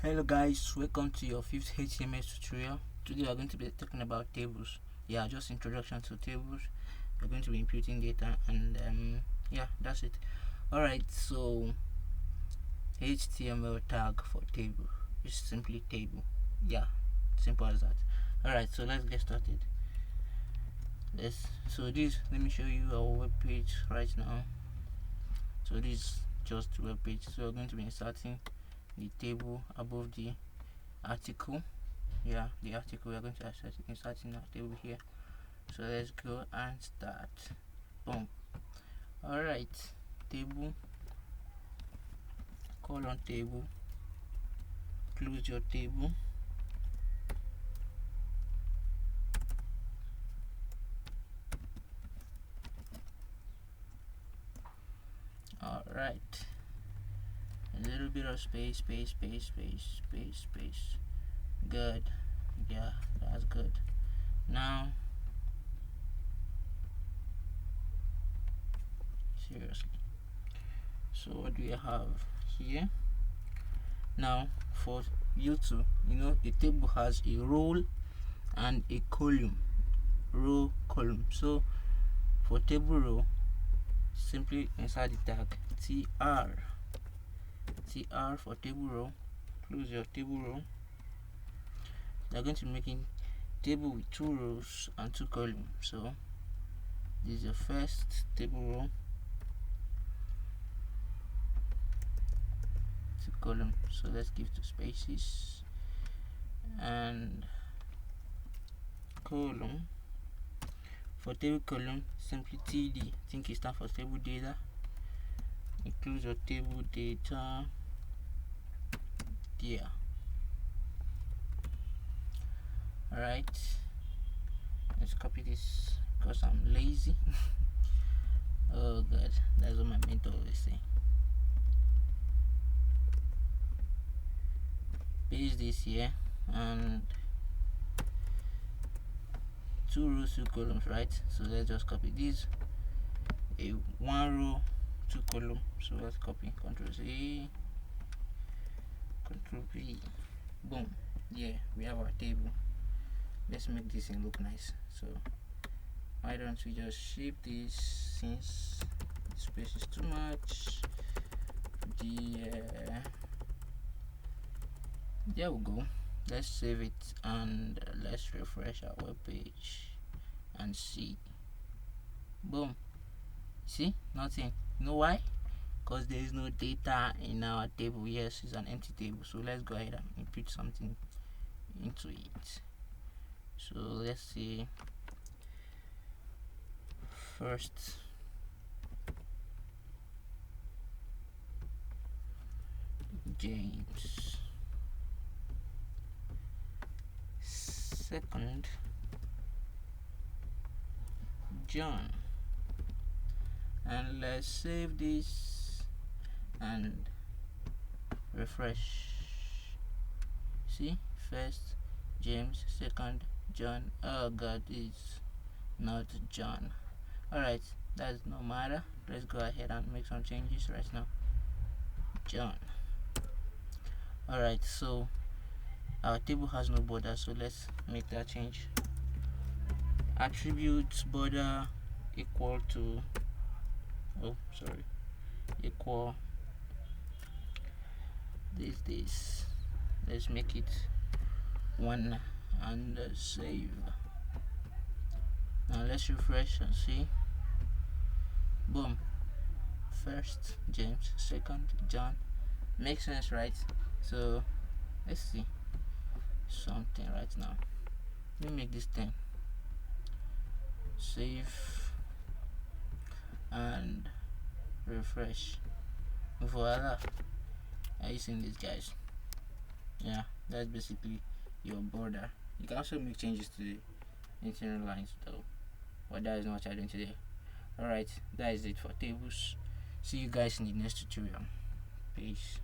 Hello guys, welcome to your fifth HTML tutorial. Today we are going to be talking about tables. Yeah, just introduction to tables. We're going to be imputing data and yeah, that's it. Alright, so HTML tag for table is simply table. Yeah, simple as that. Alright, so let's get started. Let me show you our web page right now. So this is just the web page. So we're going to be inserting the table above the article. Yeah, the article, we're going to insert in our table here. So let's go and start. Boom. Alright, table, colon table, close your table. Alright, a little bit of space. Good. Yeah, that's good. Now seriously, so what do we have here now? For you to a table has a row and a column. So for table row, simply insert the tag tr for table row. Close your table row. They're going to be making table with 2 rows and 2 columns. So this is the first table row, 2 columns. So let's give 2 spaces and column. For table column, simply td. I think it stands for table data. Include your table data there. Alright, let's copy this because I'm lazy. Oh god, that's what my mentor always say. Paste this here and 2 rows, 2 columns, right? So let's just copy this. A 1 row, 2 column. So let's copy, Ctrl C, Ctrl V. Boom. Yeah, we have our table. Let's make this thing look nice. So why don't we just shape this, since the space is too much. There we go. Let's save it and let's refresh our web page and see. Boom. See, nothing. You know why? Because there is no data in our table. Yes, it's an empty table. So let's go ahead and input something into it. So let's see. First, James. Second, John. And let's save this and refresh. See, first James, second John. Oh god, it's not John. Alright, that's no matter. Let's go ahead and make some changes right now. John. Alright, so our table has no border, so let's make that change. Attribute border equal to equal this. Let's make it 1 and save. Now let's refresh and see. Boom. First James, second John. Makes sense, right? So let's see something right now. Let me make this 10. Save and refresh. Voila. Are you seeing this, guys? Yeah, that's basically your border. You can also make changes to the internal lines though, but that is not what I'm doing today. Alright, that is it for tables. See you guys in the next tutorial. Peace.